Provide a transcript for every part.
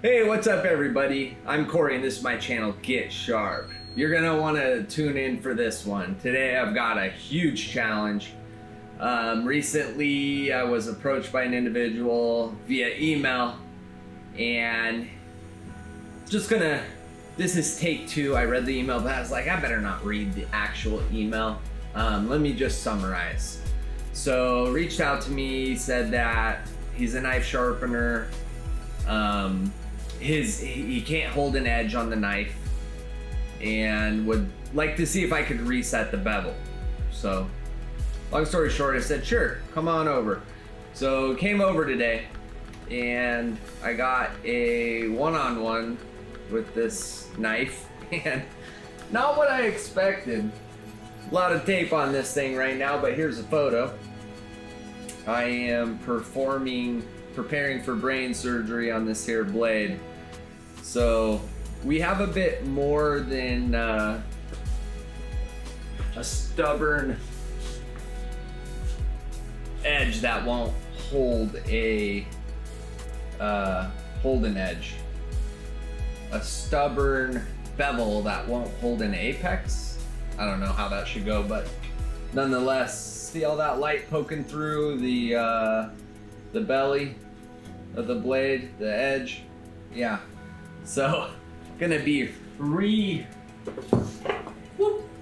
Hey, what's up everybody? I'm Corey and this is my channel, Get Sharp. You're gonna wanna tune in for this one. Today I've got a huge challenge. Recently I was approached by an individual via email and this is take two. I read the email, but I was like, I better not read the actual email. Let me just summarize. So reached out to me, said that he's a knife sharpener. He can't hold an edge on the knife and would like to see if I could reset the bevel. So long story short, I said, sure, come on over. So came over today and I got a one-on-one with this knife and not what I expected. A lot of tape on this thing right now, but here's a photo. I am preparing for brain surgery on this here blade. So we have a bit more than a stubborn edge that won't hold an edge. A stubborn bevel that won't hold an apex. I don't know how that should go, but nonetheless, see all that light poking through the belly of the blade, the edge. Yeah. So gonna be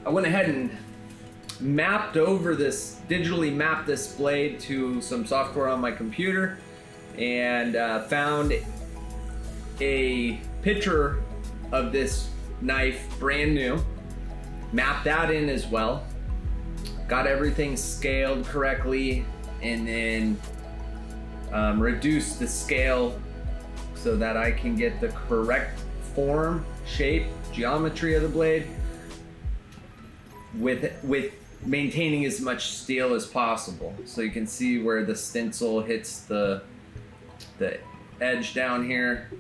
I went ahead and digitally mapped this blade to some software on my computer and found a picture of this knife brand new, mapped that in as well, got everything scaled correctly, and then reduced the scale so that I can get the correct form, shape, geometry of the blade with maintaining as much steel as possible. So you can see where the stencil hits the edge down here.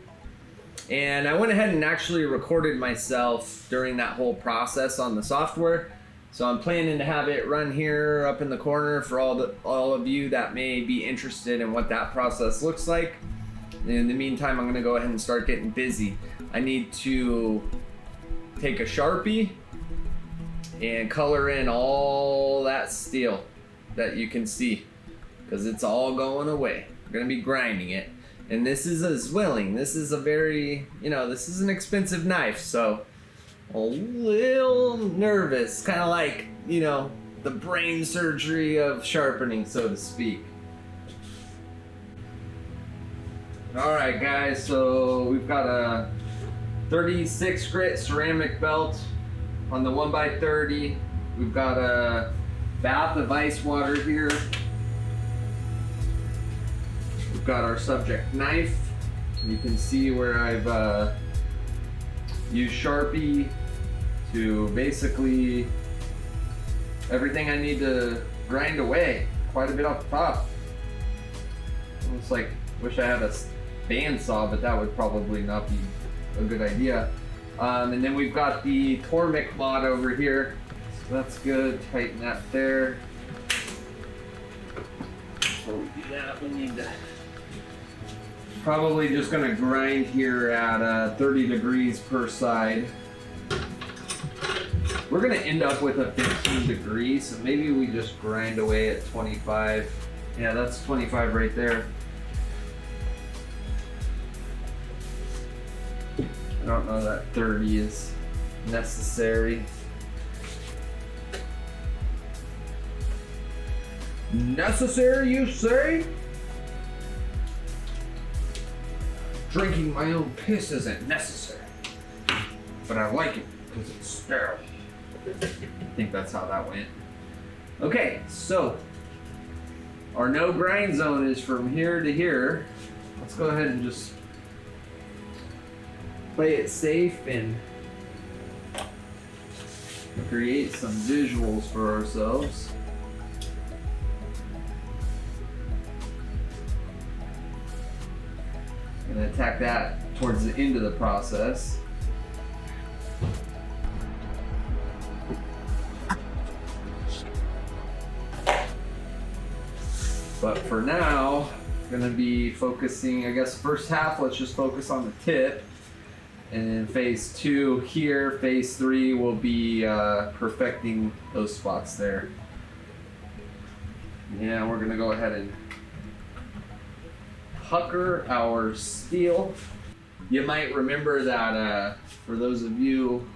And I went ahead and actually recorded myself during that whole process on the software. So I'm planning to have it run here up in the corner for all of you that may be interested in what that process looks like. In the meantime, I'm gonna go ahead and start getting busy. I need to take a Sharpie and color in all that steel that you can see, because it's all going away. I'm gonna be grinding it. And this is a Zwilling. This is a very, this is an expensive knife, so a little nervous, kind of like, the brain surgery of sharpening, so to speak. All right, guys, so we've got a 36 grit ceramic belt on the 1x30. We've got a bath of ice water here. We've got our subject knife. You can see where I've used Sharpie to basically everything I need to grind away. Quite a bit off the top. Almost like, wish I had a bandsaw, but that would probably not be a good idea. And then we've got the Tormic mod over here. So that's good, tighten that there. Before we do that, we need to probably just gonna grind here at 30 degrees per side. We're gonna end up with a 15 degrees, so maybe we just grind away at 25. Yeah, that's 25 right there. I don't know that 30 is necessary. Necessary, you say? Drinking my own piss isn't necessary, but I like it because it's sterile. I think that's how that went. Okay, so our no grind zone is from here to here. Let's go ahead and just play it safe and create some visuals for ourselves. And attack that towards the end of the process. But for now, gonna be focusing, I guess, first half, let's just focus on the tip. And then phase 2 here, phase 3 will be perfecting those spots there. Yeah, we're gonna go ahead and pucker our steel. You might remember that for those of you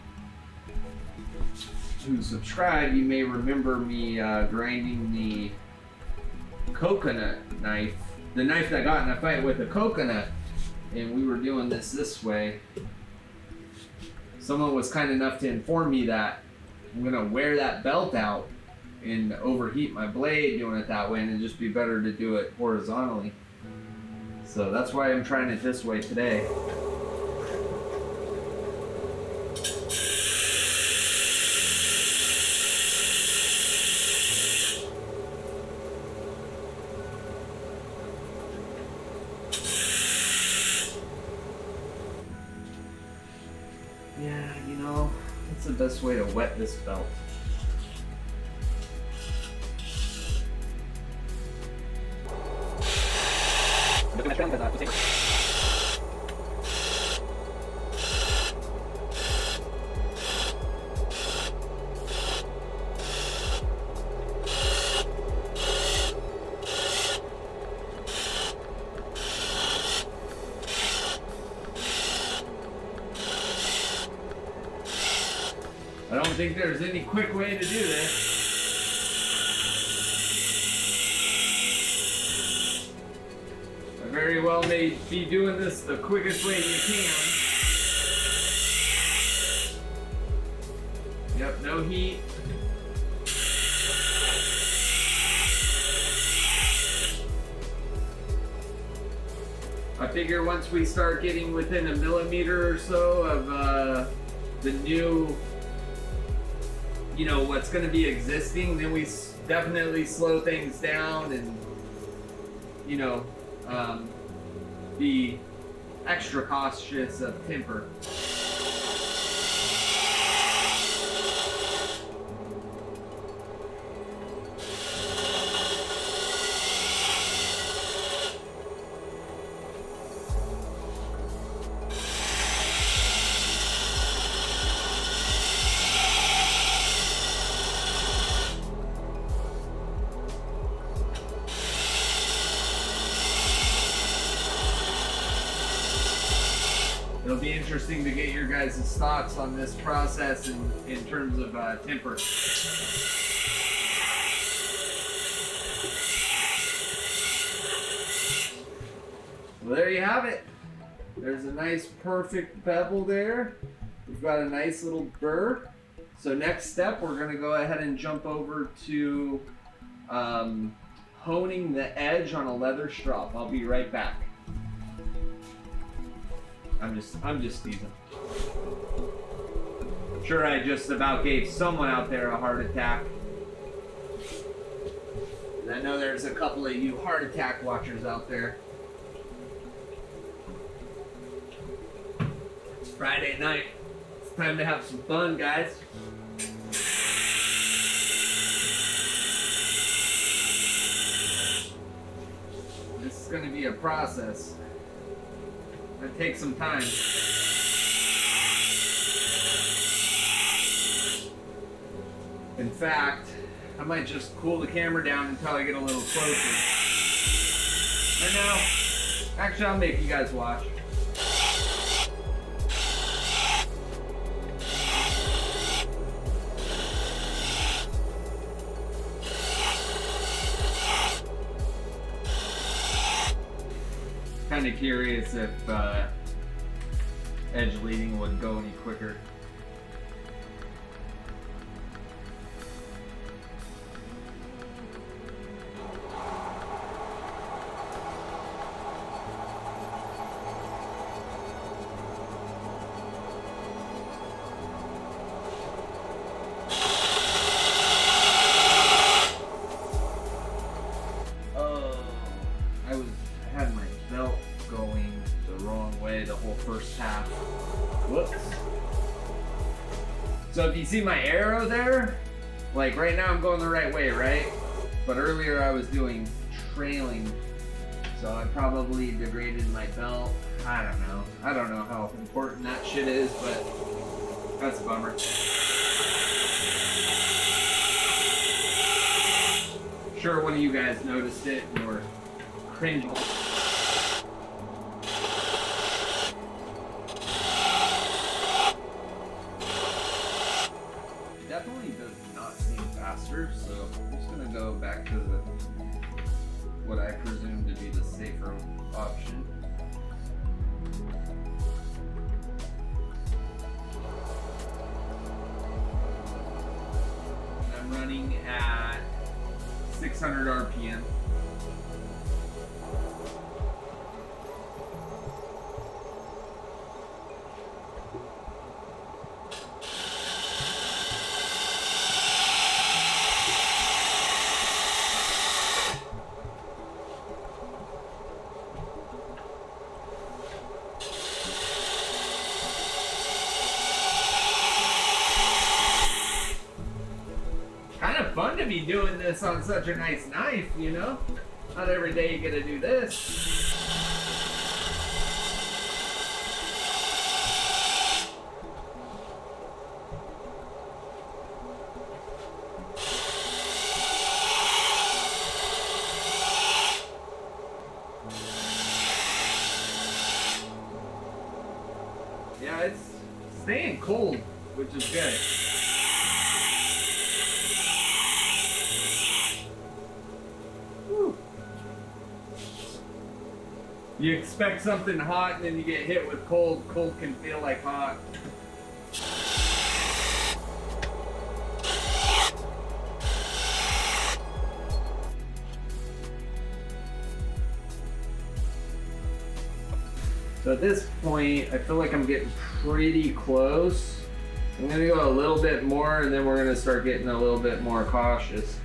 who subscribe, you may remember me grinding the coconut knife, the knife that got in a fight with a coconut, and we were doing this way. Someone was kind enough to inform me that I'm gonna wear that belt out and overheat my blade doing it that way, and it'd just be better to do it horizontally. So that's why I'm trying it this way today. Yeah, you know, that's the best way to wet this belt. I don't think there's any quick way to do this. I very well may be doing this the quickest way you can. Yep, no heat. I figure once we start getting within a millimeter or so of the new, you know, what's going to be existing, then we definitely slow things down and, you know, be extra cautious of temper. It'll be interesting to get your guys' thoughts on this process in terms of temper. Well, there you have it. There's a nice perfect bevel there. We've got a nice little burr. So next step, we're going to go ahead and jump over to honing the edge on a leather strop. I'll be right back. I'm just teasing. Sure, I just about gave someone out there a heart attack. And I know there's a couple of you heart attack watchers out there. It's Friday night. It's time to have some fun, guys. This is going to be a process. It takes some time. In fact, I might just cool the camera down until I get a little closer. Right now, actually I'll make you guys watch. Kind of curious if edge leading would go any quicker. I had my belt going the wrong way the whole first half. Whoops. So if you see my arrow there, like right now I'm going the right way, right? But earlier I was doing trailing So I probably degraded my belt. I don't know. I don't know how important that shit is, but that's a bummer. I'm sure one of you guys noticed it and were cringing. It definitely does not seem faster, so I'm just gonna go back to what I presume to be the safer option. I'm running at 600 RPM. Fun to be doing this on such a nice knife, you know? Not every day you get to do this. Yeah, it's staying cold, which is good. You expect something hot and then you get hit with cold. Cold can feel like hot. So at this point, I feel like I'm getting pretty close. I'm gonna go a little bit more and then we're gonna start getting a little bit more cautious.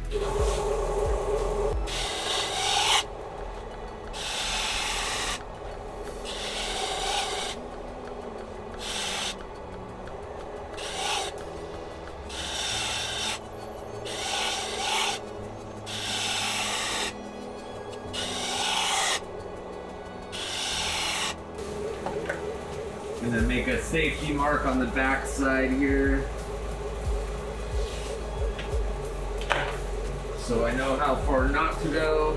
And then make a safety mark on the back side here. So I know how far not to go.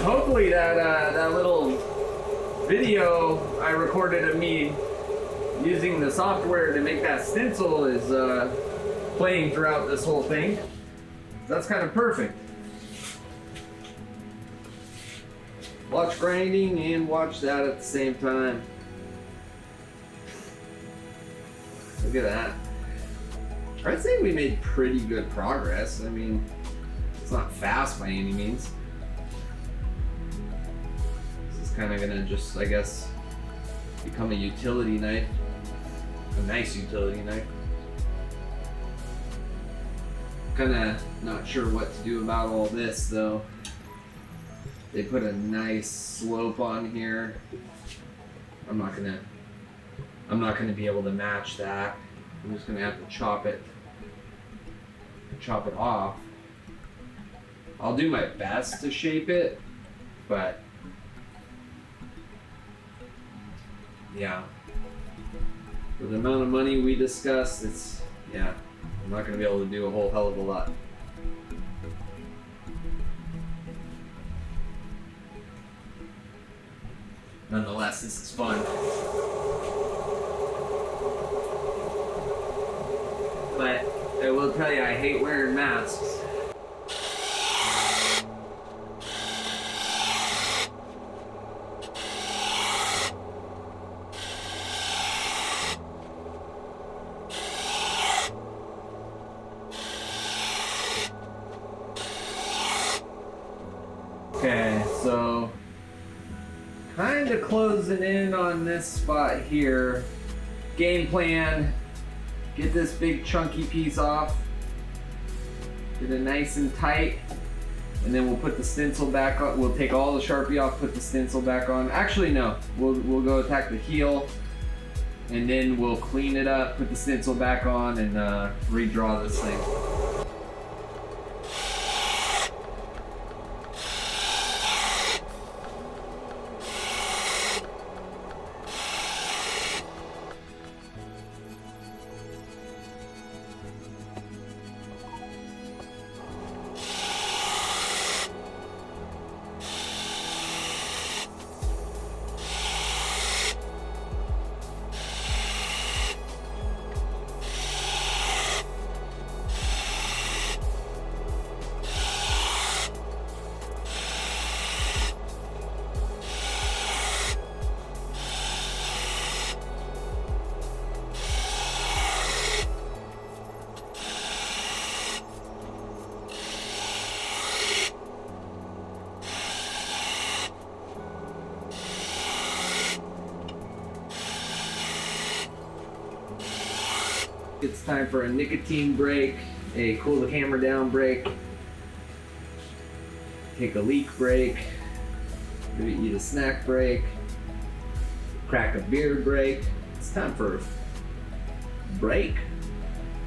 Hopefully that little video I recorded of me using the software to make that stencil is playing throughout this whole thing. That's kind of perfect. Watch grinding and watch that at the same time. Look at that. I'd say we made pretty good progress. I mean, it's not fast by any means. This is kind of gonna just, I guess, become a utility knife. A nice utility knife. Kinda not sure what to do about all this though. They put a nice slope on here. I'm not gonna be able to match that. I'm just gonna have to chop it off. I'll do my best to shape it, but yeah. For the amount of money we discussed, I'm not gonna be able to do a whole hell of a lot. Nonetheless, this is fun. But I will tell you, I hate wearing masks. Okay, so kind of closing in on this spot here. Game plan, get this big chunky piece off, get it nice and tight, and then we'll put the stencil back on. We'll take all the Sharpie off, put the stencil back on. Actually, no, we'll go attack the heel, and then we'll clean it up, put the stencil back on, and redraw this thing. It's time for a nicotine break, a cool the camera down break, take a leak break, maybe eat a snack break, crack a beer break. It's time for a break.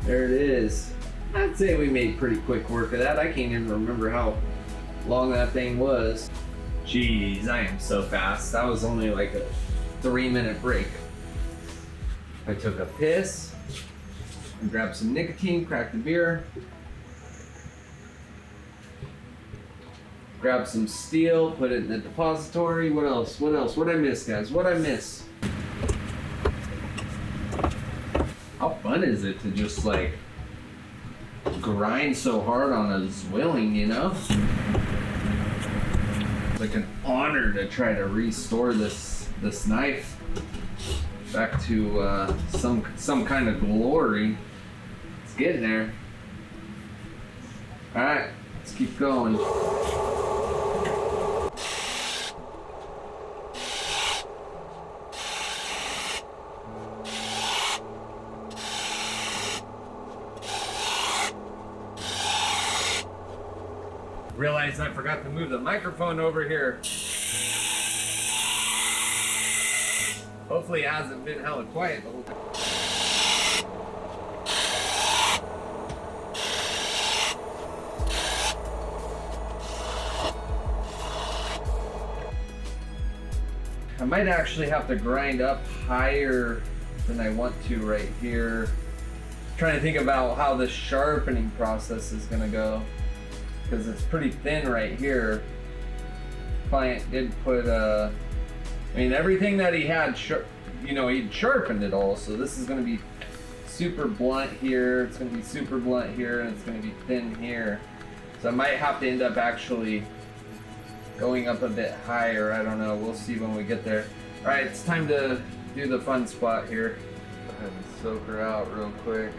There it is. I'd say we made pretty quick work of that. I can't even remember how long that thing was. Jeez, I am so fast. That was only like a 3-minute break. I took a piss. And grab some nicotine, crack the beer. Grab some steel, put it in the depository. What else? What else? What'd I miss, guys? What'd I miss? How fun is it to just like grind so hard on a Zwilling, you know? It's like an honor to try to restore this knife back to some kind of glory. It's getting there. All right, let's keep going. Realized I forgot to move the microphone over here. Hopefully it hasn't been hella quiet the whole time. I might actually have to grind up higher than I want to right here. Trying to think about how the sharpening process is gonna go, because it's pretty thin right here. Client did put I mean, everything that he had, you know, he'd sharpened it all. So this is going to be super blunt here. It's going to be super blunt here, and it's going to be thin here. So I might have to end up actually going up a bit higher. I don't know. We'll see when we get there. All right, it's time to do the fun spot here. Go ahead and soak her out real quick.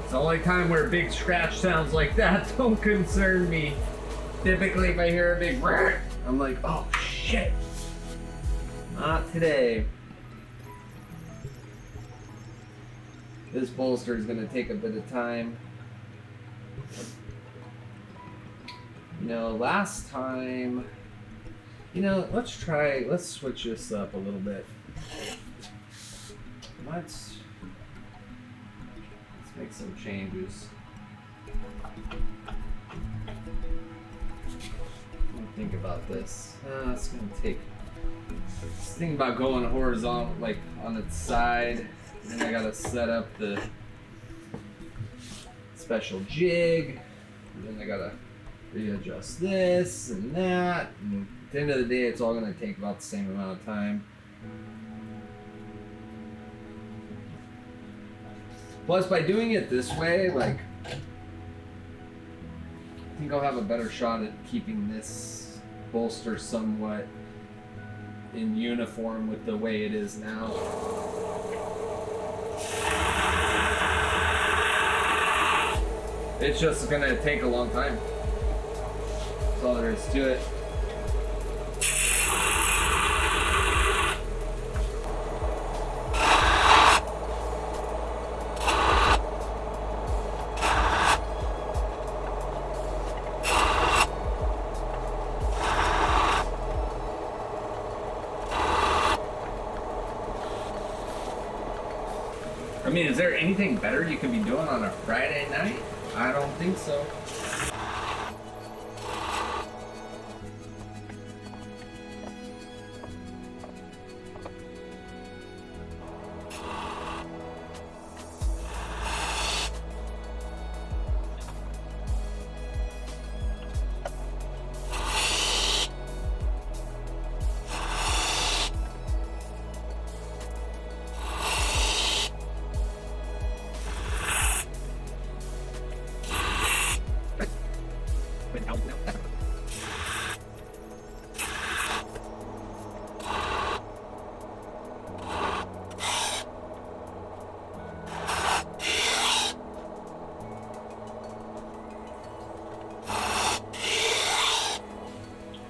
The only time where a big scratch sounds like that don't concern me. Typically if I hear a big rrr, I'm like, oh shit. Not today. This bolster is gonna take a bit of time. You know, last time, you know, let's switch this up a little bit. Let's make some changes. Let me think about this. It's gonna take. Just think about going horizontal, like on its side. Then I gotta set up the special jig. And then I gotta readjust this and that. And at the end of the day, it's all gonna take about the same amount of time. Plus, by doing it this way, like, I think I'll have a better shot at keeping this bolster somewhat in uniform with the way it is now. It's just gonna take a long time. That's all there is to it. I mean, is there anything better you can be doing on a Friday night? I don't think so.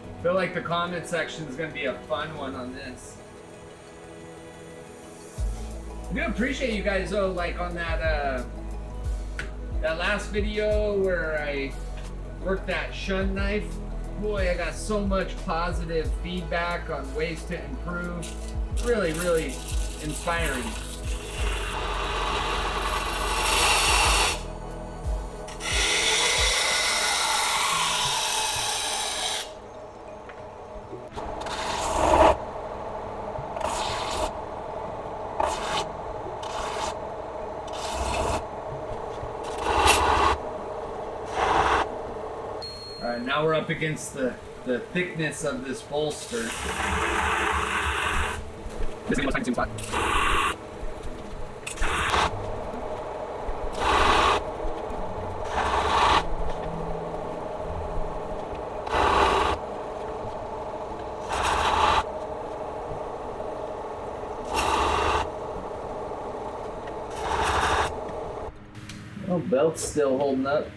I feel like the comment section is going to be a fun one on this. I do appreciate you guys though, like on that that last video where I worked that shun knife. Boy, I got so much positive feedback on ways to improve. Really, really inspiring. Now we're up against the thickness of this bolster. This is time to spot. Oh, belt's still holding up.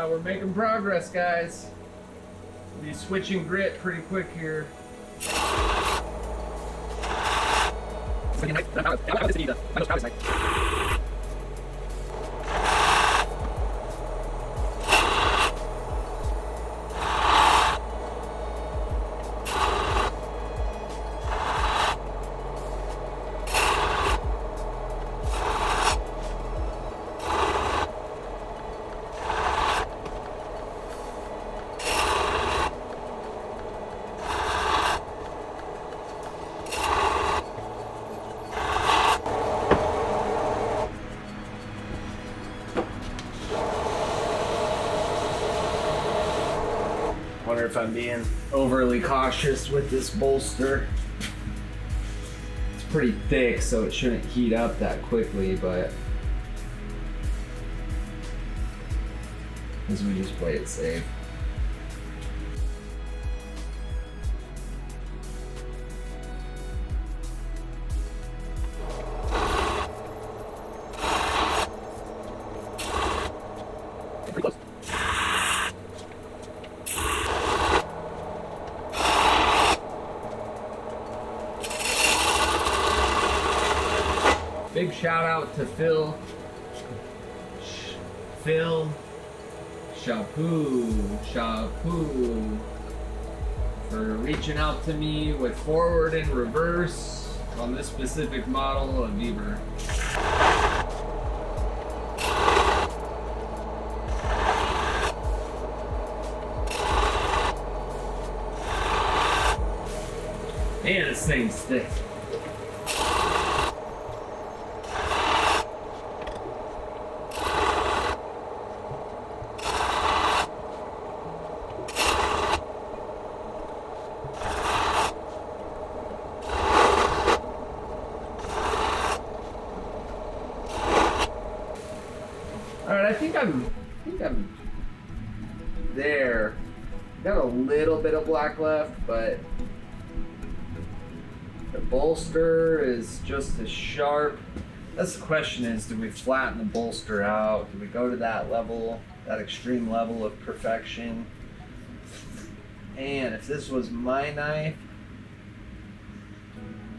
We're making progress, guys. We'll be switching grit pretty quick here. Wonder if I'm being overly cautious with this bolster. It's pretty thick, so it shouldn't heat up that quickly, but as we just play it safe. Big shout out to Phil, Shapu, for reaching out to me with forward and reverse on this specific model of Beaver. Man, this thing's thick. Alright, I think I'm there. Got a little bit of black left, but the bolster is just as sharp. That's the question, is do we flatten the bolster out? Do we go to that level, that extreme level of perfection? And if this was my knife,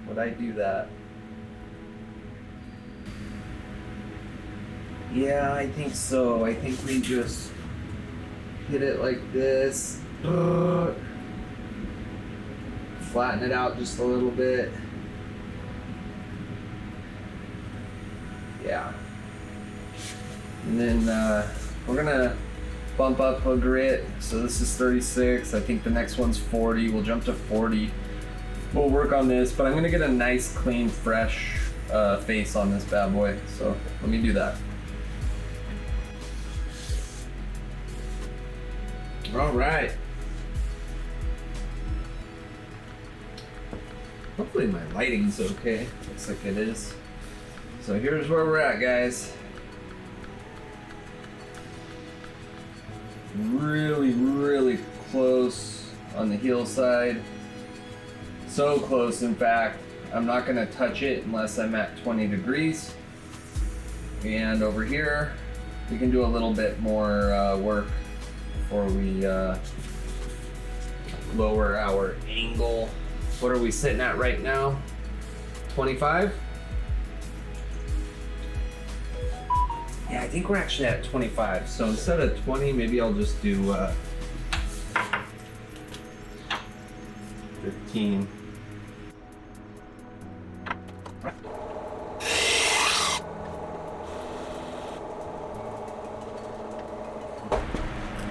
would I do that? Yeah, I think so. I think we just hit it like this. Flatten it out just a little bit. Yeah. And then we're gonna bump up a grit. So this is 36. I think the next one's 40. We'll jump to 40. We'll work on this, but I'm gonna get a nice, clean, fresh face on this bad boy. So let me do that. All right. Hopefully my lighting's okay. Looks like it is. So here's where we're at, guys. Really, really close on the heel side. So close, in fact, I'm not gonna touch it unless I'm at 20 degrees. And over here, we can do a little bit more work before we lower our angle. What are we sitting at right now? 25? Yeah, I think we're actually at 25. So instead of 20, maybe I'll just do 15.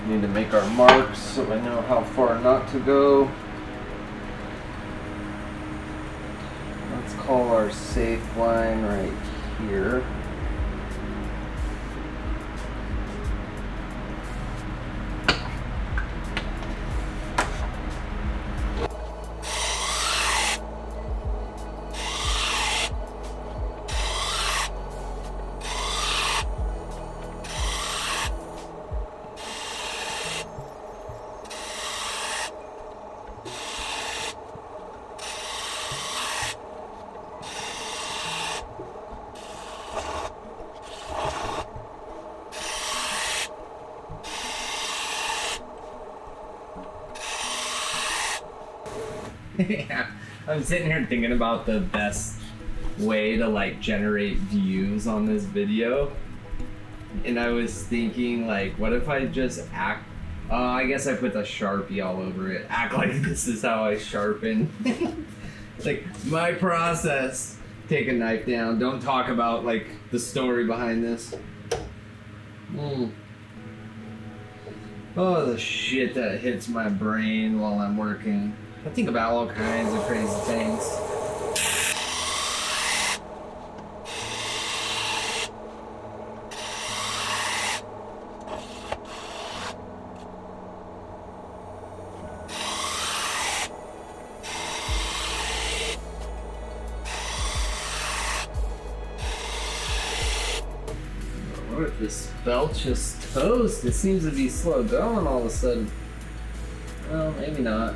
Need to make our marks so I know how far not to go. Let's call our safe line right here. Yeah, I'm sitting here thinking about the best way to like generate views on this video, and I was thinking, like, what if I just act, I guess I put the Sharpie all over it, act like this is how I sharpen. Like, my process. Take a knife down, don't talk about like the story behind this. Oh, the shit that hits my brain while I'm working. I think about all kinds of crazy things. What if this belt just toast? It seems to be slow going all of a sudden. Well, maybe not.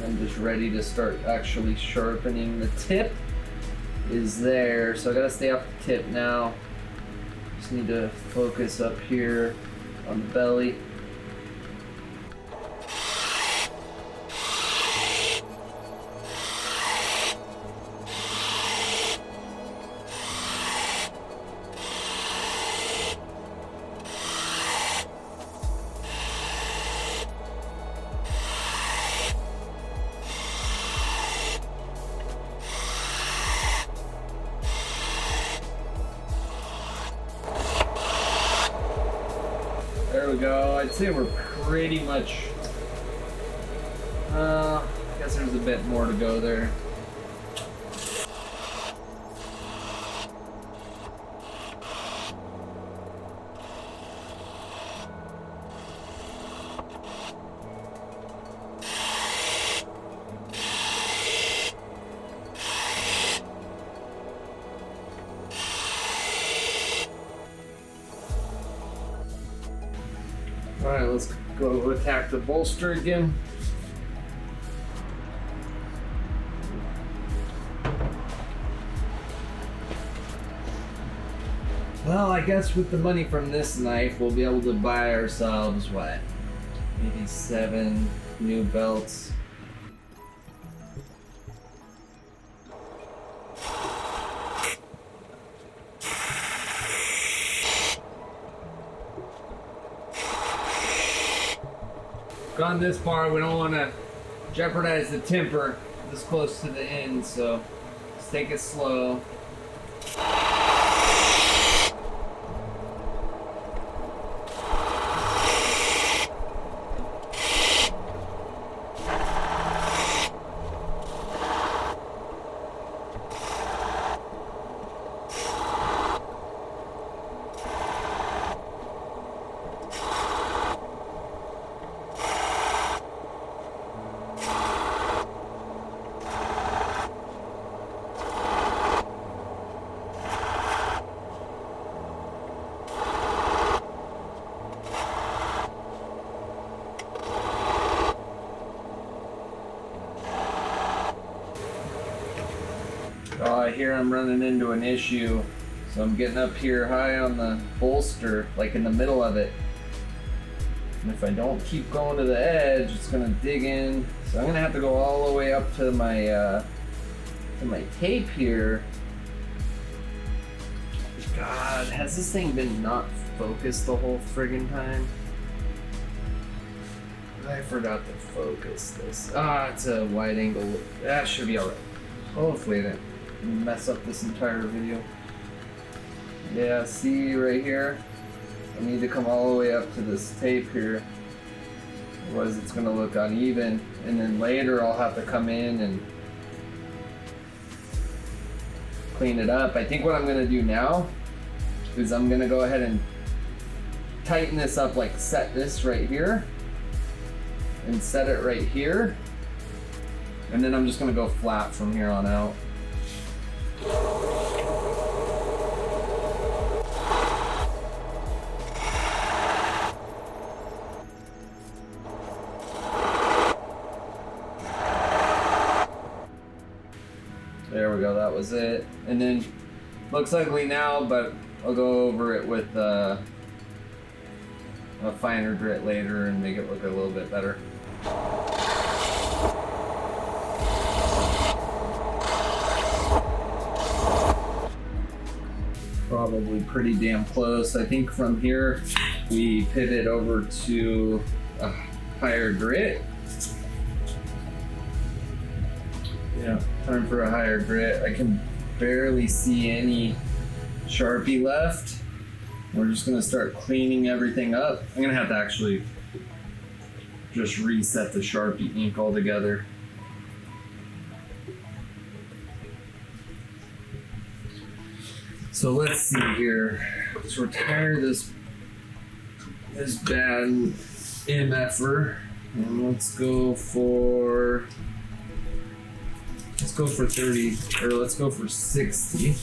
I'm just ready to start actually sharpening. The tip is there, so I gotta stay off the tip now. Just need to focus up here on the belly. There we go. I'd say we're pretty much I guess there's a bit more to go there. Alright, let's go attack the bolster again. Well, I guess with the money from this knife, we'll be able to buy ourselves, what? Maybe 7 new belts. Gone this far, we don't want to jeopardize the temper this close to the end, so let's take it slow. Here I'm running into an issue, so I'm getting up here high on the bolster, like in the middle of it, and if I don't keep going to the edge, it's gonna dig in, so I'm gonna have to go all the way up to my tape here. God, has this thing been not focused the whole friggin' time? I forgot to focus this. It's a wide angle. That should be alright. Hopefully it didn't mess up this entire video. Yeah, see right here? I need to come all the way up to this tape here. Otherwise it's gonna look uneven. And then later I'll have to come in and clean it up. I think what I'm gonna do now is I'm gonna go ahead and tighten this up, like set this right here and set it right here. And then I'm just gonna go flat from here on out. There we go, that was it. And then, looks ugly now, but I'll go over it with a finer grit later and make it look a little bit better. Probably pretty damn close. I think from here we pivot over to a higher grit. Yeah, time for a higher grit. I can barely see any Sharpie left. We're just gonna start cleaning everything up. I'm gonna have to actually just reset the Sharpie ink altogether. So let's see here. Let's retire this bad MFer, and let's go for 30, or let's go for 60.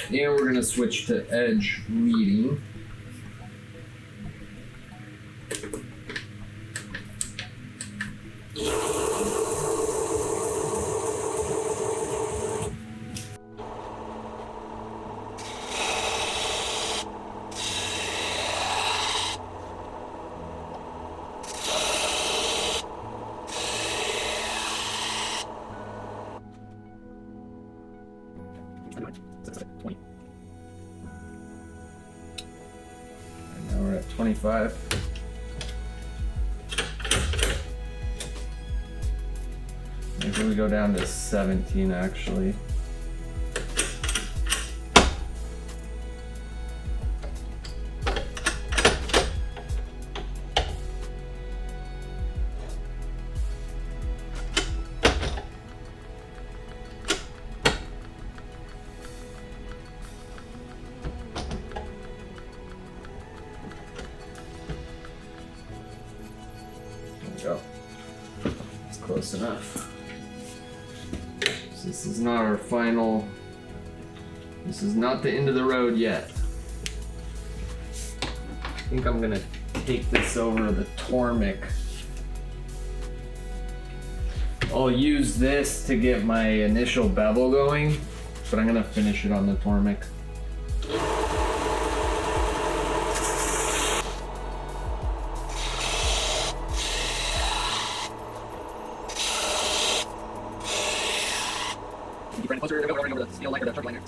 And we're gonna switch to edge reading. And now we're at 25. Maybe we go down to 17 actually. close enough. So this is not our final, this is not the end of the road yet. I think I'm gonna take this over to the Tormic. I'll use this to get my initial bevel going, but I'm gonna finish it on the Tormic. Bring it closer, over the steel liner, the turbo liner.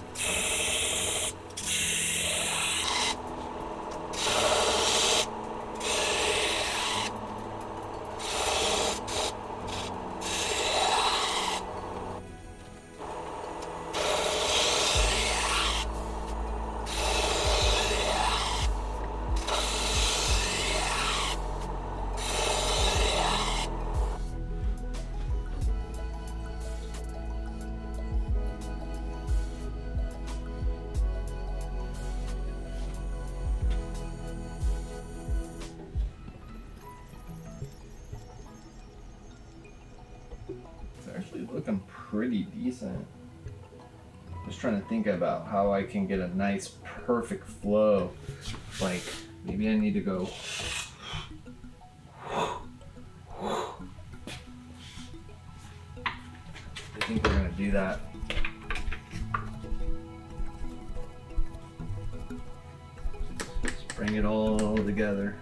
Actually looking pretty decent. Just trying to think about how I can get a nice perfect flow. Like maybe I need to go I think we're gonna do that. Just bring it all together.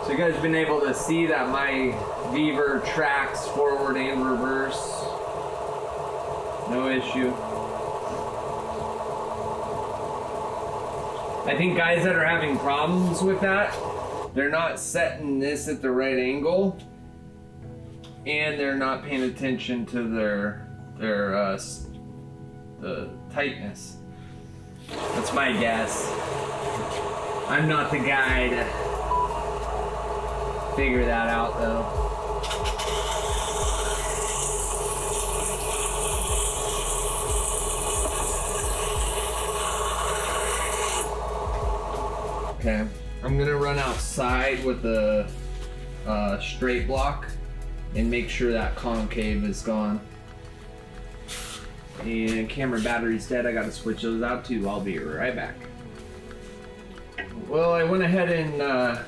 So you guys have been able to see that my Weaver tracks forward and reverse. No issue. I think guys that are having problems with that, they're not setting this at the right angle, and they're not paying attention to the tightness. That's my guess. I'm not the guy to figure that out though. Okay, I'm gonna run outside with the straight block and make sure that concave is gone. And camera battery's dead, I gotta switch those out too. I'll be right back. Well, I went ahead and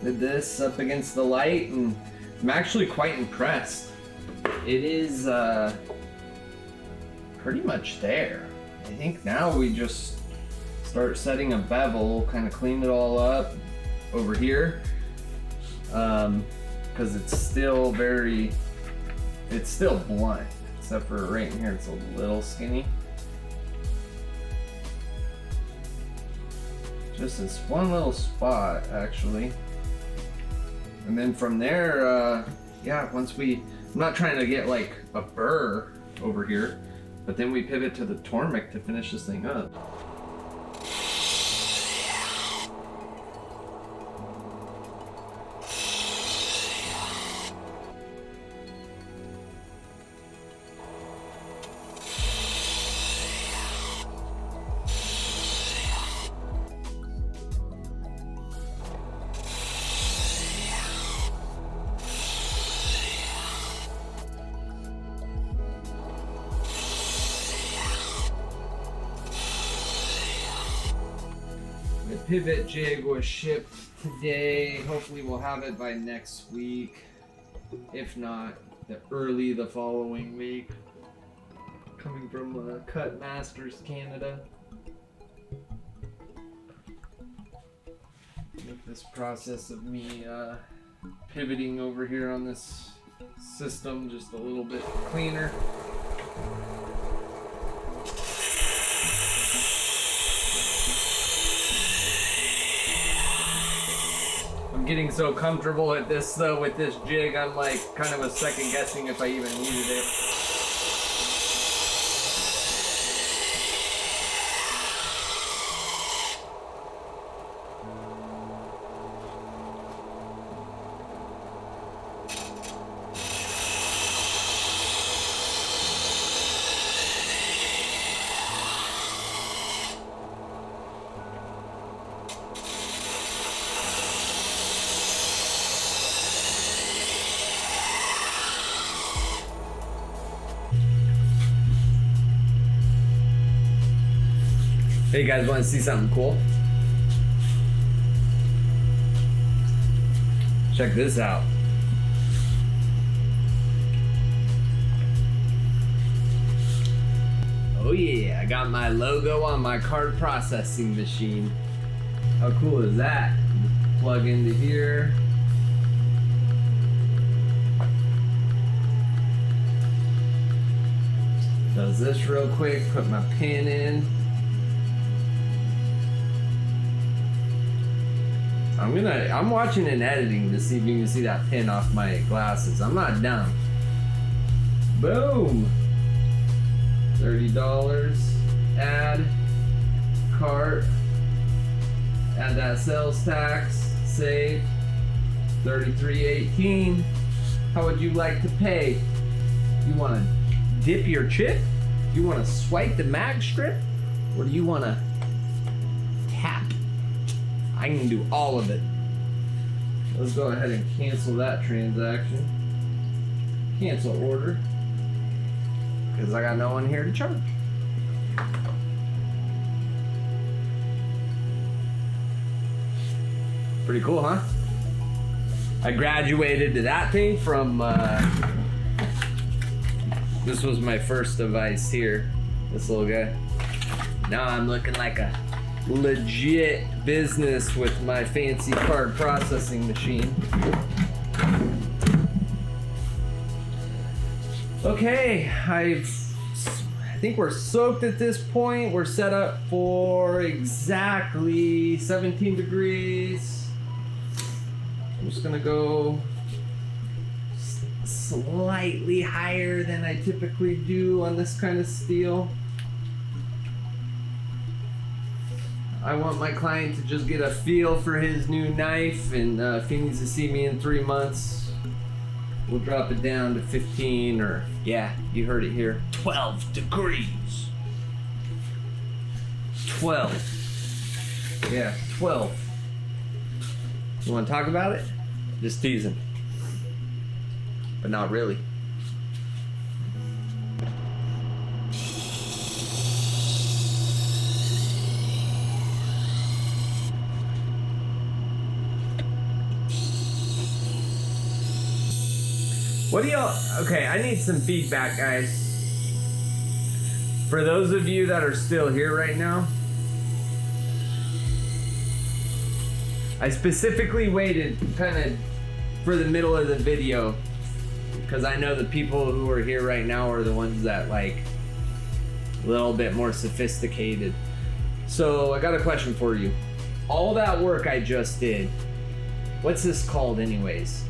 did this up against the light, and I'm actually quite impressed. It is pretty much there. I think now we just start setting a bevel, kind of clean it all up over here, because it's still blunt, except for right in here it's a little skinny. Just this one little spot actually. And then from there, yeah, I'm not trying to get like a burr over here, but then we pivot to the Tormic to finish this thing up. The pivot jig was shipped today. Hopefully we'll have it by next week. If not, the following week. Coming from Cut Masters Canada. Make this process of me pivoting over here on this system just a little bit cleaner. I'm getting so comfortable at this though with this jig, I'm like kind of a second guessing if I even needed it. Hey, you guys want to see something cool? Check this out. Oh yeah, I got my logo on my card processing machine. How cool is that? Plug into here. Does this real quick, put my pin in. I'm watching and editing to see if you can see that pin off my glasses. I'm not dumb. Boom. $30. Add cart. Add that sales tax. Save. $33.18. How would you like to pay? You want to dip your chip? You want to swipe the mag strip? Or do you want to tap? I can do all of it. Let's go ahead and cancel that transaction. Cancel order. Because I got no one here to charge. Pretty cool, huh? I graduated to that thing from, this was my first device here. This little guy. Now I'm looking like a legit business with my fancy card processing machine. Okay, I think we're soaked at this point. We're set up for exactly 17 degrees. I'm just gonna go slightly higher than I typically do on this kind of steel. I want my client to just get a feel for his new knife, and if he needs to see me in 3 months, we'll drop it down to 15, or yeah, you heard it here, 12 degrees. 12. Yeah, 12. You want to talk about it? Just teasing. But not really. What do y'all, okay, I need some feedback, guys. For those of you that are still here right now, I specifically waited kind of for the middle of the video because I know the people who are here right now are the ones that like a little bit more sophisticated. So I got a question for you. All that work I just did, what's this called anyways?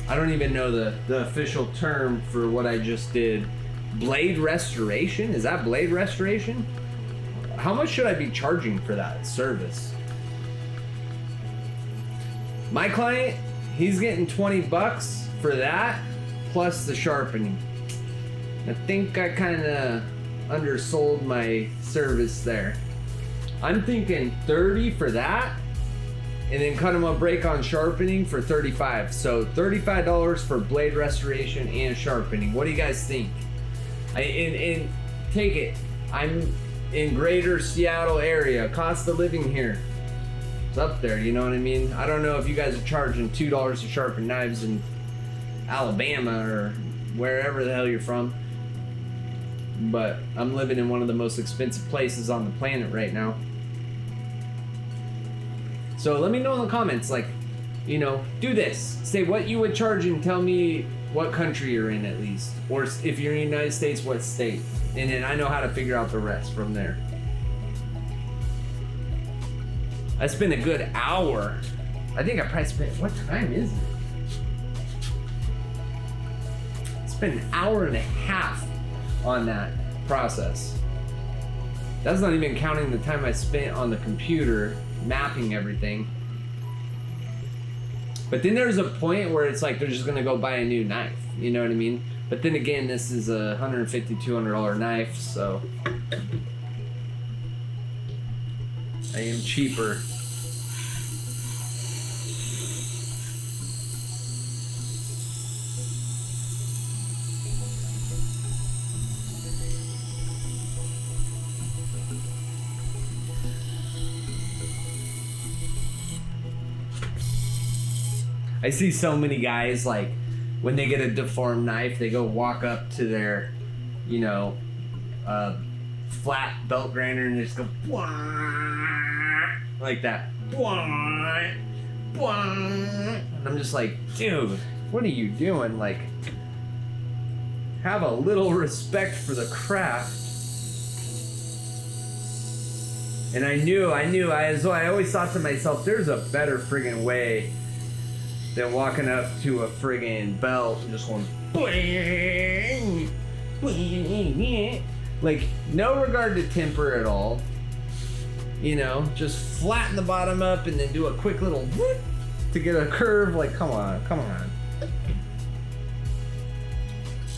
I don't even know the official term for what I just did. Blade restoration? Is that blade restoration? How much should I be charging for that service? My client, he's getting 20 bucks for that, plus the sharpening. I think I kind of undersold my service there. I'm thinking 30 for that, and then cut him a break on sharpening for 35. So $35 for blade restoration and sharpening. What do you guys think? And take it, I'm in greater Seattle area. Cost of living here, it's up there, you know what I mean? I don't know if you guys are charging $2 to sharpen knives in Alabama or wherever the hell you're from, but I'm living in one of the most expensive places on the planet right now. So let me know in the comments, like, you know, do this. Say what you would charge and tell me what country you're in at least. Or if you're in the United States, what state. And then I know how to figure out the rest from there. I spent a good hour. I think I probably spent, what time is it? I spent an hour and a half on that process. That's not even counting the time I spent on the computer mapping everything. But then there's a point where it's like they're just gonna go buy a new knife, you know what I mean? But then again, this is a $150, $200 knife, so I am cheaper. I see so many guys, like, when they get a deformed knife, they go walk up to their, you know, flat belt grinder and they just go, like that. And I'm just like, dude, what are you doing? Like, have a little respect for the craft. And I always thought to myself, there's a better friggin' way than walking up to a friggin' belt and just going, boing, boing. Like, no regard to temper at all. You know, just flatten the bottom up and then do a quick little whoop to get a curve. Like, come on.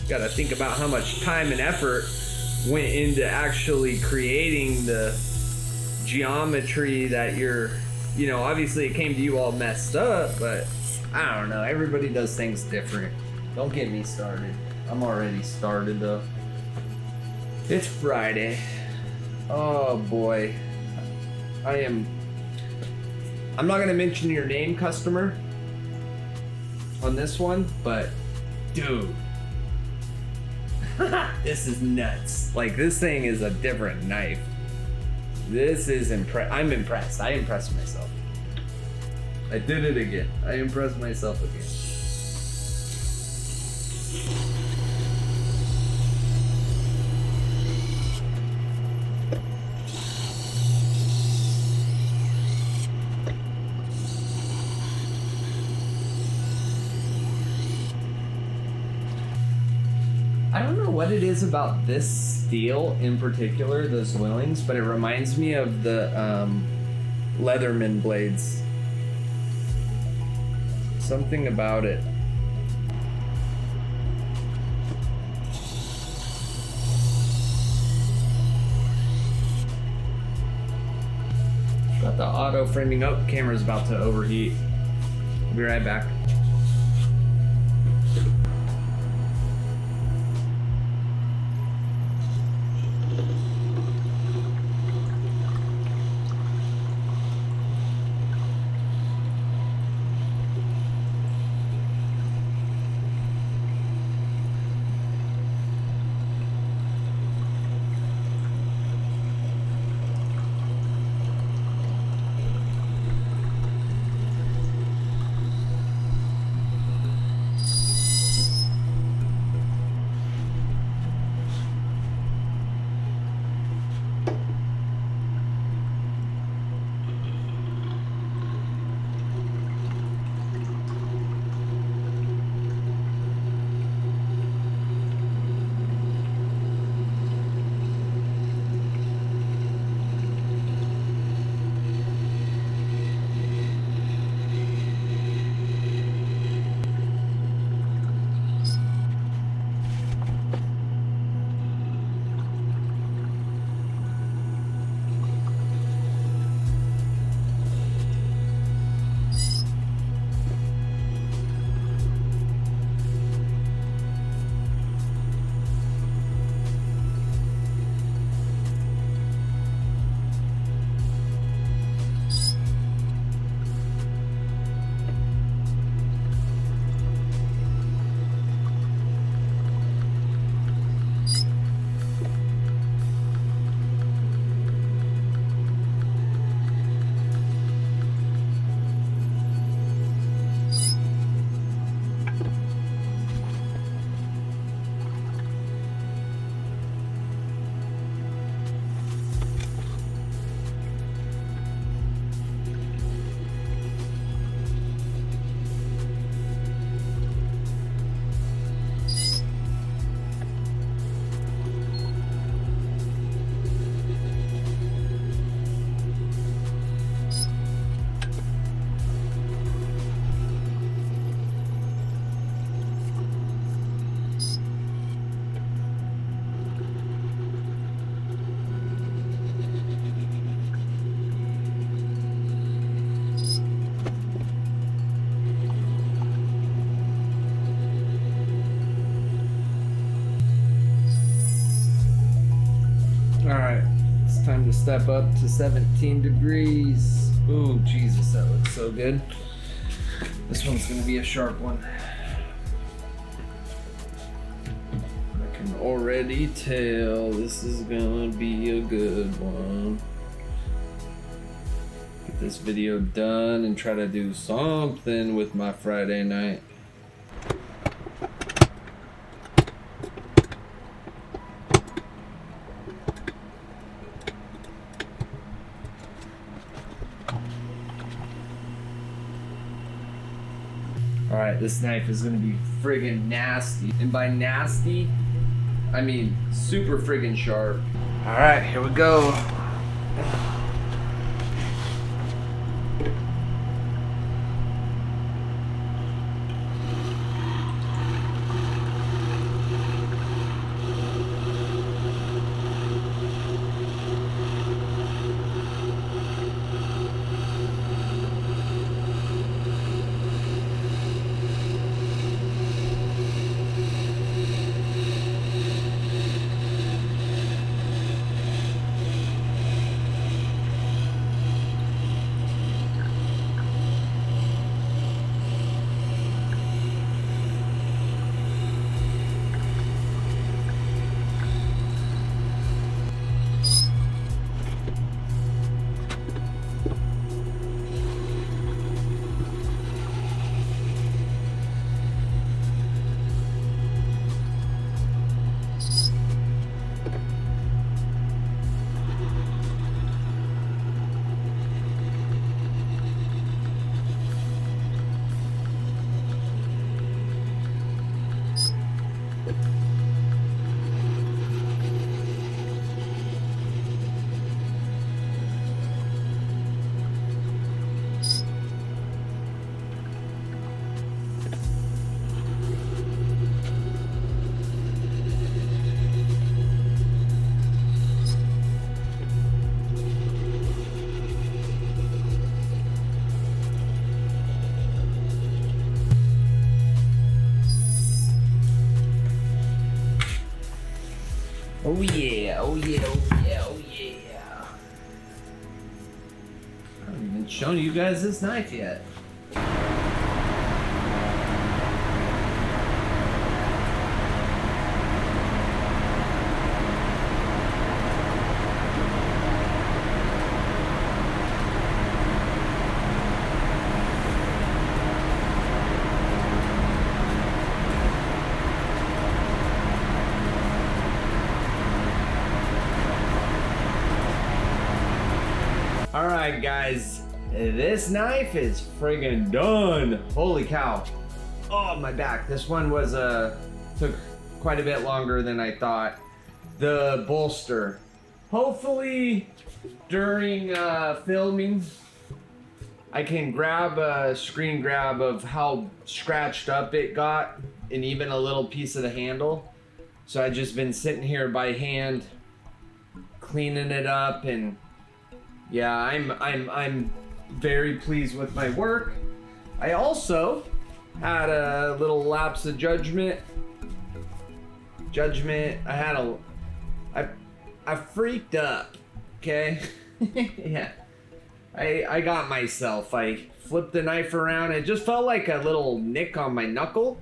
Gotta think about how much time and effort went into actually creating the geometry that you're, you know, obviously it came to you all messed up, but I don't know. Everybody does things different. Don't get me started. I'm already started though. It's Friday. Oh boy. I'm not gonna mention your name, customer, on this one, but dude, this is nuts. Like, this thing is a different knife. This is I'm impressed. I impressed myself. I did it again. I impressed myself again. I don't know what it is about this steel in particular, the Zwillings, but it reminds me of the Leatherman blades. Something about it. Got the auto framing up. Camera's about to overheat. I'll be right back. Time to step up to 17 degrees. Ooh, Jesus, that looks so good. This one's gonna be a sharp one. I can already tell this is gonna be a good one. Get this video done and try to do something with my Friday night. Alright, this knife is gonna be friggin' nasty. And by nasty, I mean super friggin' sharp. Alright, here we go. Oh yeah, oh yeah, oh yeah, oh yeah. I haven't even shown you guys this knife yet. Alright guys, this knife is friggin' done. Holy cow. Oh, my back. This one was took quite a bit longer than I thought. The Bolster. Hopefully during filming I can grab a screen grab of how scratched up it got and even a little piece of the handle. So I've just been sitting here by hand cleaning it up, and yeah, I'm very pleased with my work. I also had a little lapse of judgment. I freaked up, okay? Yeah. I got myself. I flipped the knife around. It just felt like a little nick on my knuckle.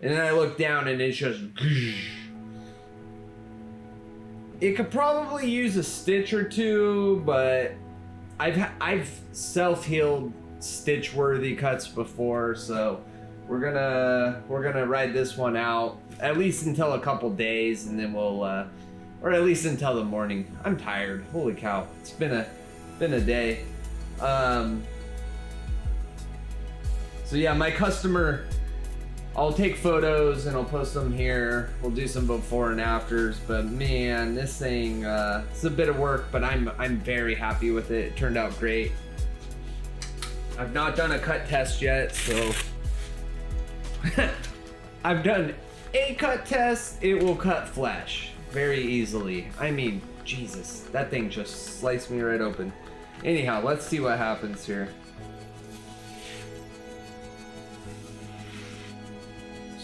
And then I looked down and it's just... It could probably use a stitch or two, but I've self-healed stitch-worthy cuts before, so we're gonna ride this one out at least until a couple days, and then we'll or at least until the morning. I'm tired. Holy cow! It's been a day. So yeah, my customer. I'll take photos and I'll post them here. We'll do some before and afters, but man, this thing, it's a bit of work, but I'm very happy with it. It turned out great. I've not done a cut test yet, so I've done a cut test. It will cut flesh very easily. I mean, Jesus, that thing just sliced me right open. Anyhow, let's see what happens here.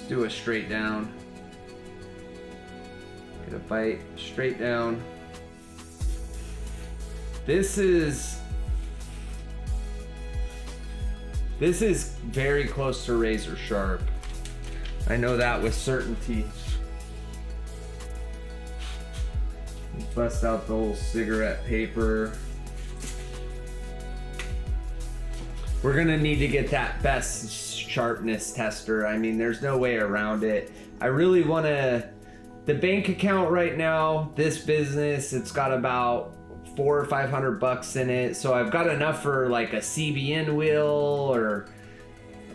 Do a straight down. Get a bite straight down. This is This is very close to razor sharp. I know that with certainty. Bust out the whole cigarette paper. We're gonna need to get that best sharpness tester. I mean, there's no way around it. I really wanna, the bank account right now, this business, it's got about $400 or $500 in it. So I've got enough for like a CBN wheel, or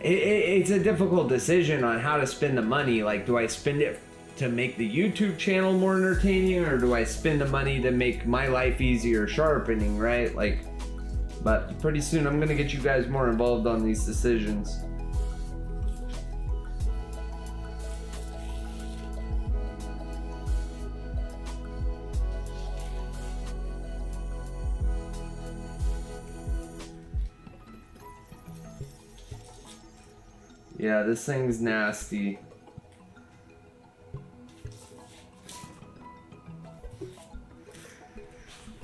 it's a difficult decision on how to spend the money. Like, do I spend it to make the YouTube channel more entertaining, or do I spend the money to make my life easier sharpening, right? Like, but pretty soon I'm gonna get you guys more involved on these decisions. Yeah, this thing's nasty.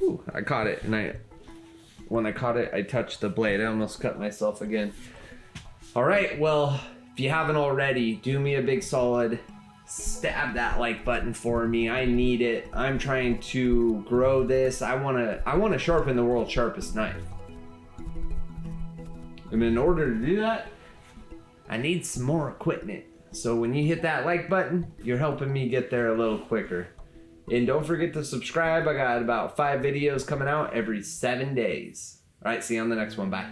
Ooh, I caught it, and when I caught it, I touched the blade. I almost cut myself again. All right, well, if you haven't already, do me a big solid. Stab that like button for me. I need it. I'm trying to grow this. I wanna sharpen the world's sharpest knife. And in order to do that, I need some more equipment. So when you hit that like button, you're helping me get there a little quicker. And don't forget to subscribe. I got about 5 videos coming out every 7 days. All right, see you on the next one. Bye.